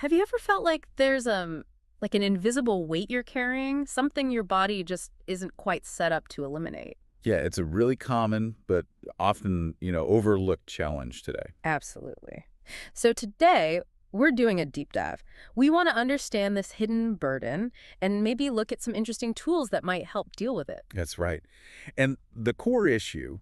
Have you ever felt like there's like an invisible weight you're carrying, something your body just isn't quite set up to eliminate? Yeah, it's a really common but often, overlooked challenge today. Absolutely. So today, we're doing a deep dive. We want to understand this hidden burden and maybe look at some interesting tools that might help deal with it. That's right. And the core issue,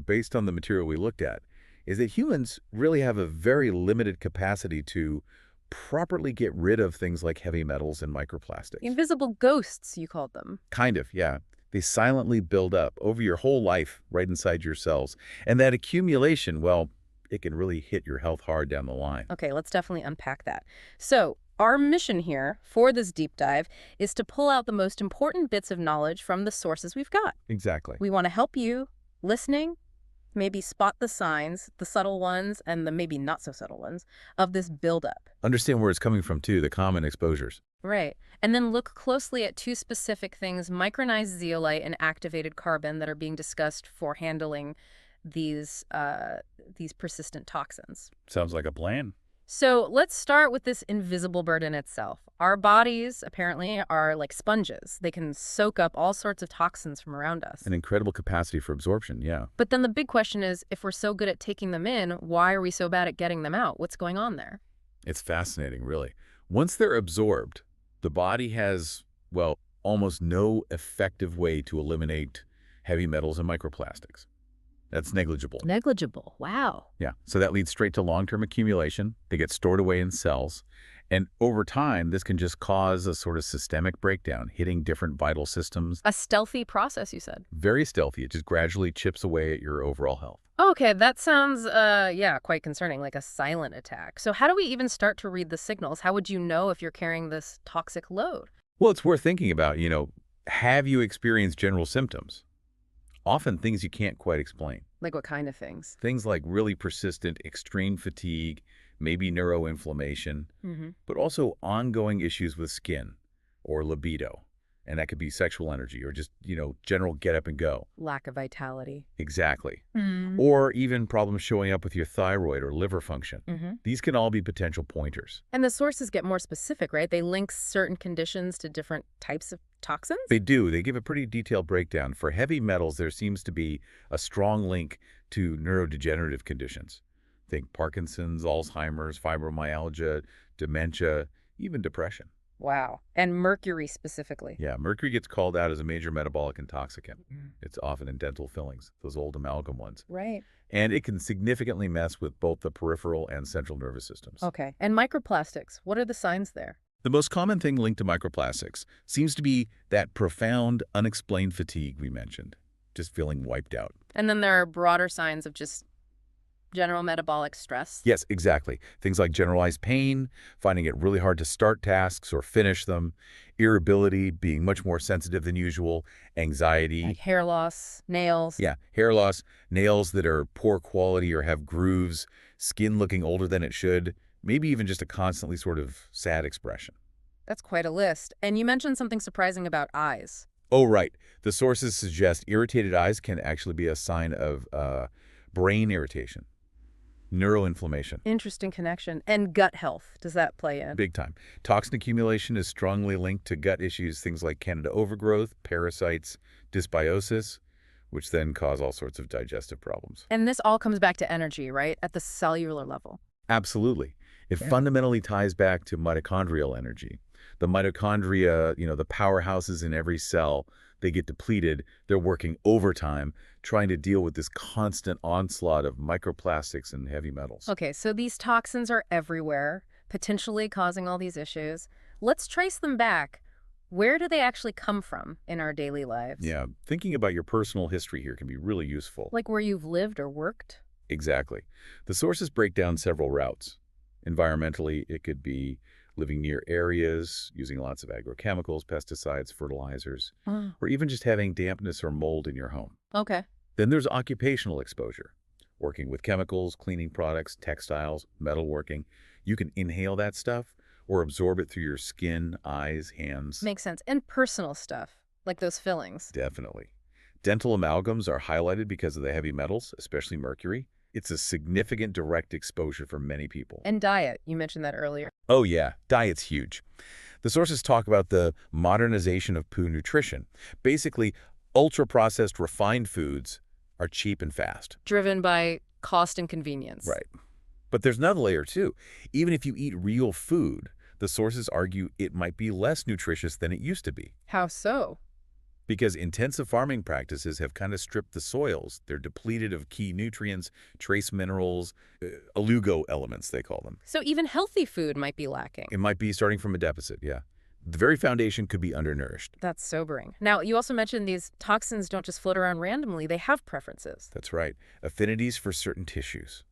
based on the material we looked at, is that humans really have a very limited capacity to properly get rid of things like heavy metals and microplastics. Invisible ghosts, you called them. Kind of, yeah. They silently build up over your whole life right inside your cells. And that accumulation, well, it can really hit your health hard down the line. Okay, let's definitely unpack that. So, our mission here for this deep dive is to pull out the most important bits of knowledge from the sources we've got. Exactly. We want to help you, listening, maybe spot the signs, the subtle ones, and the maybe not so subtle ones, of this buildup. Understand where it's coming from, too, the common exposures. Right. And then look closely at two specific things, micronized zeolite and activated carbon, that are being discussed for handling these persistent toxins. Sounds like a plan. So let's start with this invisible burden itself. Our bodies, apparently, are like sponges. They can soak up all sorts of toxins from around us. An incredible capacity for absorption, yeah. But then the big question is, if we're so good at taking them in, why are we so bad at getting them out? What's going on there? It's fascinating, really. Once they're absorbed, the body has, well, almost no effective way to eliminate heavy metals and microplastics. That's negligible. Negligible. Wow. Yeah, so that leads straight to long-term accumulation. They get stored away in cells. And over time, this can just cause a sort of systemic breakdown, hitting different vital systems. A stealthy process, you said. Very stealthy. It just gradually chips away at your overall health. Okay, that sounds, yeah, quite concerning, like a silent attack. So how do we even start to read the signals? How would you know if you're carrying this toxic load? Well, it's worth thinking about, have you experienced general symptoms? Often things you can't quite explain. Like what kind of things? Things like really persistent extreme fatigue, maybe neuroinflammation, but also ongoing issues with skin or libido. And that could be sexual energy or just, general get up and go. Lack of vitality. Exactly. Mm. Or even problems showing up with your thyroid or liver function. These can all be potential pointers. And the sources get more specific, right? They link certain conditions to different types of toxins? They do. They give a pretty detailed breakdown. For heavy metals, there seems to be a strong link to neurodegenerative conditions. Think Parkinson's, Alzheimer's, fibromyalgia, dementia, even depression. Wow. And mercury specifically. Yeah, mercury gets called out as a major metabolic intoxicant. It's often in dental fillings, those old amalgam ones. Right. And it can significantly mess with both the peripheral and central nervous systems. Okay. And microplastics, what are the signs there? The most common thing linked to microplastics seems to be that profound, unexplained fatigue we mentioned, just feeling wiped out. And then there are broader signs of just general metabolic stress. Yes, exactly. Things like generalized pain, finding it really hard to start tasks or finish them, irritability, being much more sensitive than usual, anxiety. Like hair loss, nails. Yeah, hair loss, nails that are poor quality or have grooves, skin looking older than it should, maybe even just a constantly sort of sad expression. That's quite a list. And you mentioned something surprising about eyes. Oh, right. The sources suggest irritated eyes can actually be a sign of brain irritation. Neuroinflammation. Interesting connection. And gut health, does that play in? Big time. Toxin accumulation is strongly linked to gut issues, things like Candida overgrowth, parasites, dysbiosis, which then cause all sorts of digestive problems. And this all comes back to energy, right? At the cellular level. Absolutely. It fundamentally ties back to mitochondrial energy. The mitochondria, the powerhouses in every cell, they get depleted. They're working overtime, trying to deal with this constant onslaught of microplastics and heavy metals. Okay, so these toxins are everywhere, potentially causing all these issues. Let's trace them back. Where do they actually come from in our daily lives? Yeah, thinking about your personal history here can be really useful. Like where you've lived or worked? Exactly. The sources break down several routes. Environmentally, it could be living near areas, using lots of agrochemicals, pesticides, fertilizers, or even just having dampness or mold in your home. Okay. Then there's occupational exposure, working with chemicals, cleaning products, textiles, metalworking. You can inhale that stuff or absorb it through your skin, eyes, hands. Makes sense. And personal stuff, like those fillings. Definitely. Dental amalgams are highlighted because of the heavy metals, especially mercury. It's a significant direct exposure for many people. And diet, you mentioned that earlier. Oh yeah, diet's huge. The sources talk about the modernization of poo nutrition. Basically, ultra-processed refined foods are cheap and fast. Driven by cost and convenience. Right. But there's another layer too. Even if you eat real food, the sources argue it might be less nutritious than it used to be. How so? Because intensive farming practices have kind of stripped the soils. They're depleted of key nutrients, trace minerals, oligo elements, they call them. So even healthy food might be lacking. It might be starting from a deficit, yeah. The very foundation could be undernourished. That's sobering. Now, you also mentioned these toxins don't just float around randomly. They have preferences. That's right. Affinities for certain tissues.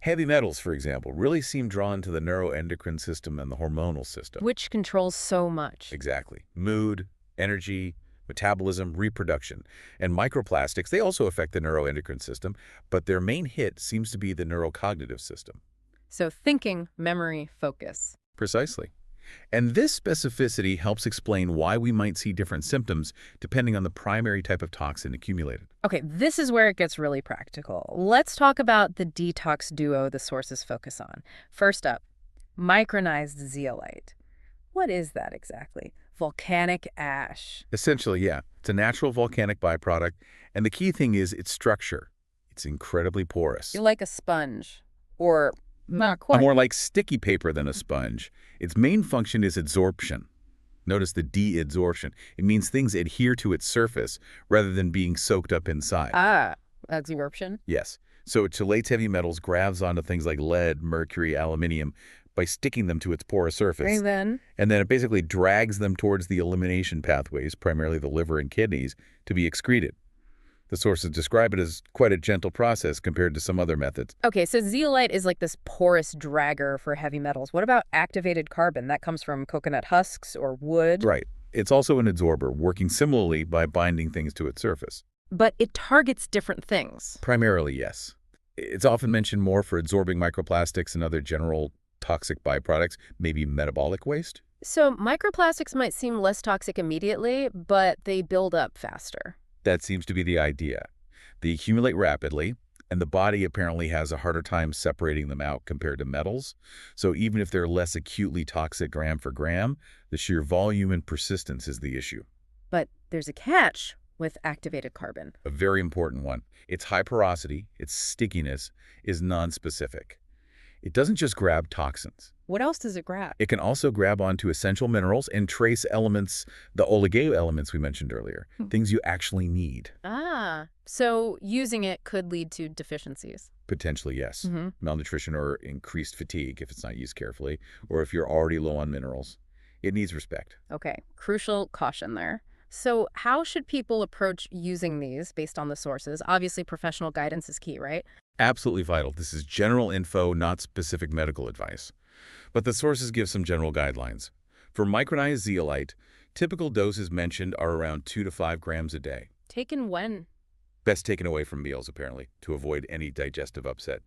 Heavy metals, for example, really seem drawn to the neuroendocrine system and the hormonal system. Which controls so much. Exactly. Mood, energy, metabolism, reproduction. And microplastics, they also affect the neuroendocrine system, but their main hit seems to be the neurocognitive system. So thinking, memory, focus. Precisely. And this specificity helps explain why we might see different symptoms depending on the primary type of toxin accumulated. Okay, this is where it gets really practical. Let's talk about the detox duo the sources focus on. First up, micronized zeolite. What is that exactly? Volcanic ash. Essentially, yeah, it's a natural volcanic byproduct, and the key thing is its structure. It's incredibly porous. You're like a sponge. Or not quite. More like sticky paper than a sponge. Its main function is adsorption. Notice the de-adsorption. It means things adhere to its surface rather than being soaked up inside. Ah, adsorption. Yes. So it chelates heavy metals, grabs onto things like lead, mercury, aluminium by sticking them to its porous surface. And then it basically drags them towards the elimination pathways, primarily the liver and kidneys, to be excreted. The sources describe it as quite a gentle process compared to some other methods. Okay, so zeolite is like this porous dragger for heavy metals. What about activated carbon? That comes from coconut husks or wood? Right. It's also an adsorber, working similarly by binding things to its surface. But it targets different things. Primarily, yes. It's often mentioned more for adsorbing microplastics and other general toxic byproducts, maybe metabolic waste. So microplastics might seem less toxic immediately, but they build up faster. That seems to be the idea. They accumulate rapidly, and the body apparently has a harder time separating them out compared to metals. So even if they're less acutely toxic gram for gram, the sheer volume and persistence is the issue. But there's a catch with activated carbon. A very important one. Its high porosity, its stickiness, is nonspecific. It doesn't just grab toxins. What else does it grab? It can also grab onto essential minerals and trace elements, the oligo elements we mentioned earlier, things you actually need. Ah, so using it could lead to deficiencies. Potentially, yes. Malnutrition or increased fatigue if it's not used carefully, or if you're already low on minerals. It needs respect. Okay, crucial caution there. So how should people approach using these based on the sources? Obviously, professional guidance is key, right? Absolutely vital. This is general info, not specific medical advice. But the sources give some general guidelines. For micronized zeolite, typical doses mentioned are around 2 to 5 grams a day. Taken when? Best taken away from meals, apparently, to avoid any digestive upset.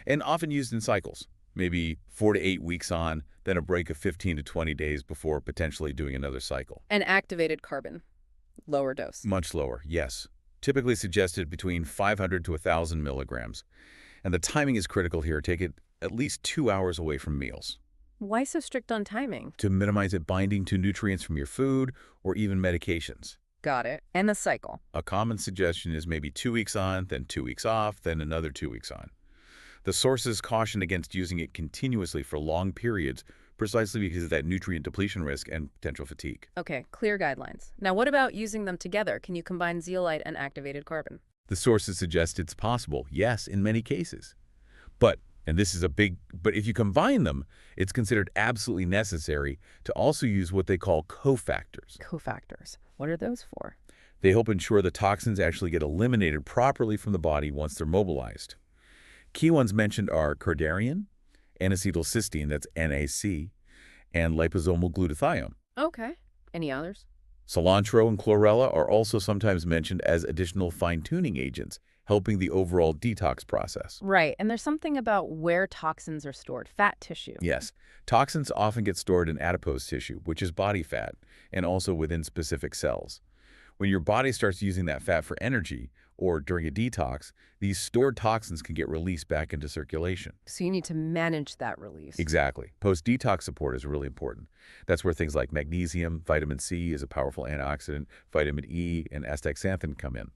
And often used in cycles, maybe 4 to 8 weeks on, then a break of 15 to 20 days before potentially doing another cycle. And activated carbon, lower dose. Much lower, yes. Typically suggested between 500 to 1,000 milligrams. And the timing is critical here. Take it at least 2 hours away from meals. Why so strict on timing? To minimize it binding to nutrients from your food or even medications. Got it. And the cycle. A common suggestion is maybe 2 weeks on, then 2 weeks off, then another 2 weeks on. The sources caution against using it continuously for long periods precisely because of that nutrient depletion risk and potential fatigue. Okay, clear guidelines. Now, what about using them together? Can you combine zeolite and activated carbon? The sources suggest it's possible, yes, in many cases. But, and this is a big, but if you combine them, it's considered absolutely necessary to also use what they call cofactors. Cofactors. What are those for? They help ensure the toxins actually get eliminated properly from the body once they're mobilized. Key ones mentioned are cardarine, N-acetylcysteine, that's NAC, and liposomal glutathione. Okay. Any others? Cilantro and chlorella are also sometimes mentioned as additional fine-tuning agents, helping the overall detox process. Right. And there's something about where toxins are stored, fat tissue. Yes. Toxins often get stored in adipose tissue, which is body fat, and also within specific cells. When your body starts using that fat for energy, or during a detox, these stored toxins can get released back into circulation. So you need to manage that release. Exactly. Post-detox support is really important. That's where things like magnesium, vitamin C is a powerful antioxidant, vitamin E, and astaxanthin come in.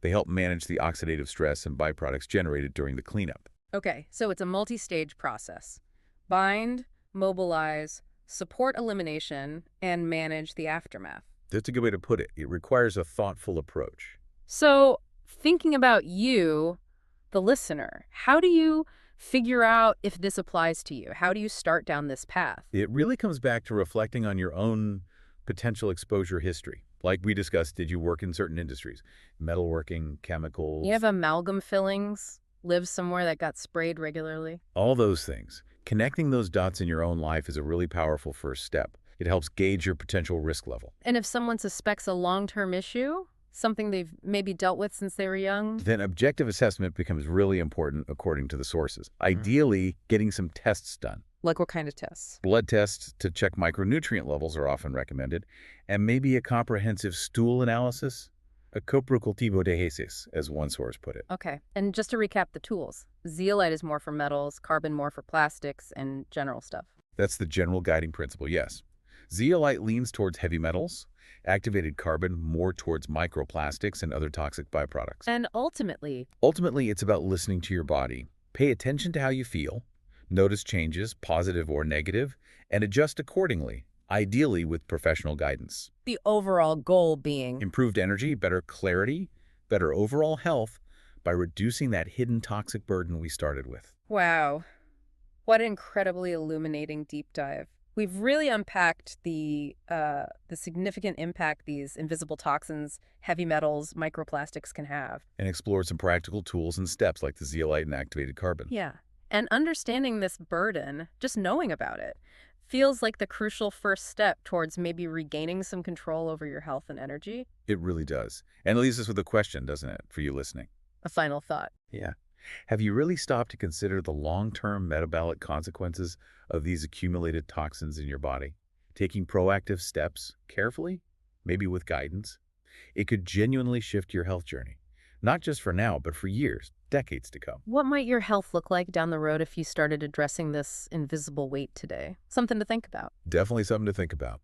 They help manage the oxidative stress and byproducts generated during the cleanup. Okay, so it's a multi-stage process. Bind, mobilize, support elimination, and manage the aftermath. That's a good way to put it. It requires a thoughtful approach. So thinking about you, the listener, how do you figure out if this applies to you? How do you start down this path? It really comes back to reflecting on your own potential exposure history. Like we discussed, did you work in certain industries? Metalworking, chemicals, You have amalgam fillings, live somewhere that got sprayed regularly. all those things. Connecting those dots in your own life is a really powerful first step. It helps gauge your potential risk level. And if someone suspects a long-term issue, something they've maybe dealt with since they were young, Then objective assessment becomes really important according to the sources. Ideally, getting some tests done. like what kind of tests? Blood tests to check micronutrient levels are often recommended, and maybe a comprehensive stool analysis, a coprocultivo de heces, as one source put it. Okay, and just to recap the tools, zeolite is more for metals, carbon more for plastics and general stuff. That's the general guiding principle, yes. Zeolite leans towards heavy metals, activated carbon more towards microplastics and other toxic byproducts. And ultimately, Ultimately, it's about listening to your body. Pay attention to how you feel, notice changes, positive or negative, and adjust accordingly, ideally with professional guidance. the overall goal being Improved energy, better clarity, better overall health by reducing that hidden toxic burden we started with. wow, what an incredibly illuminating deep dive. We've really unpacked the significant impact these invisible toxins, heavy metals, microplastics can have. And explore some practical tools and steps like the zeolite and activated carbon. Yeah. And understanding this burden, just knowing about it, feels like the crucial first step towards maybe regaining some control over your health and energy. It really does. And it leaves us with a question, doesn't it, for you listening? A final thought. Yeah. Have you really stopped to consider the long-term metabolic consequences of these accumulated toxins in your body? Taking proactive steps, carefully, maybe with guidance, it could genuinely shift your health journey. Not just for now, but for years, decades to come. What might your health look like down the road if you started addressing this invisible weight today? Something to think about. Definitely something to think about.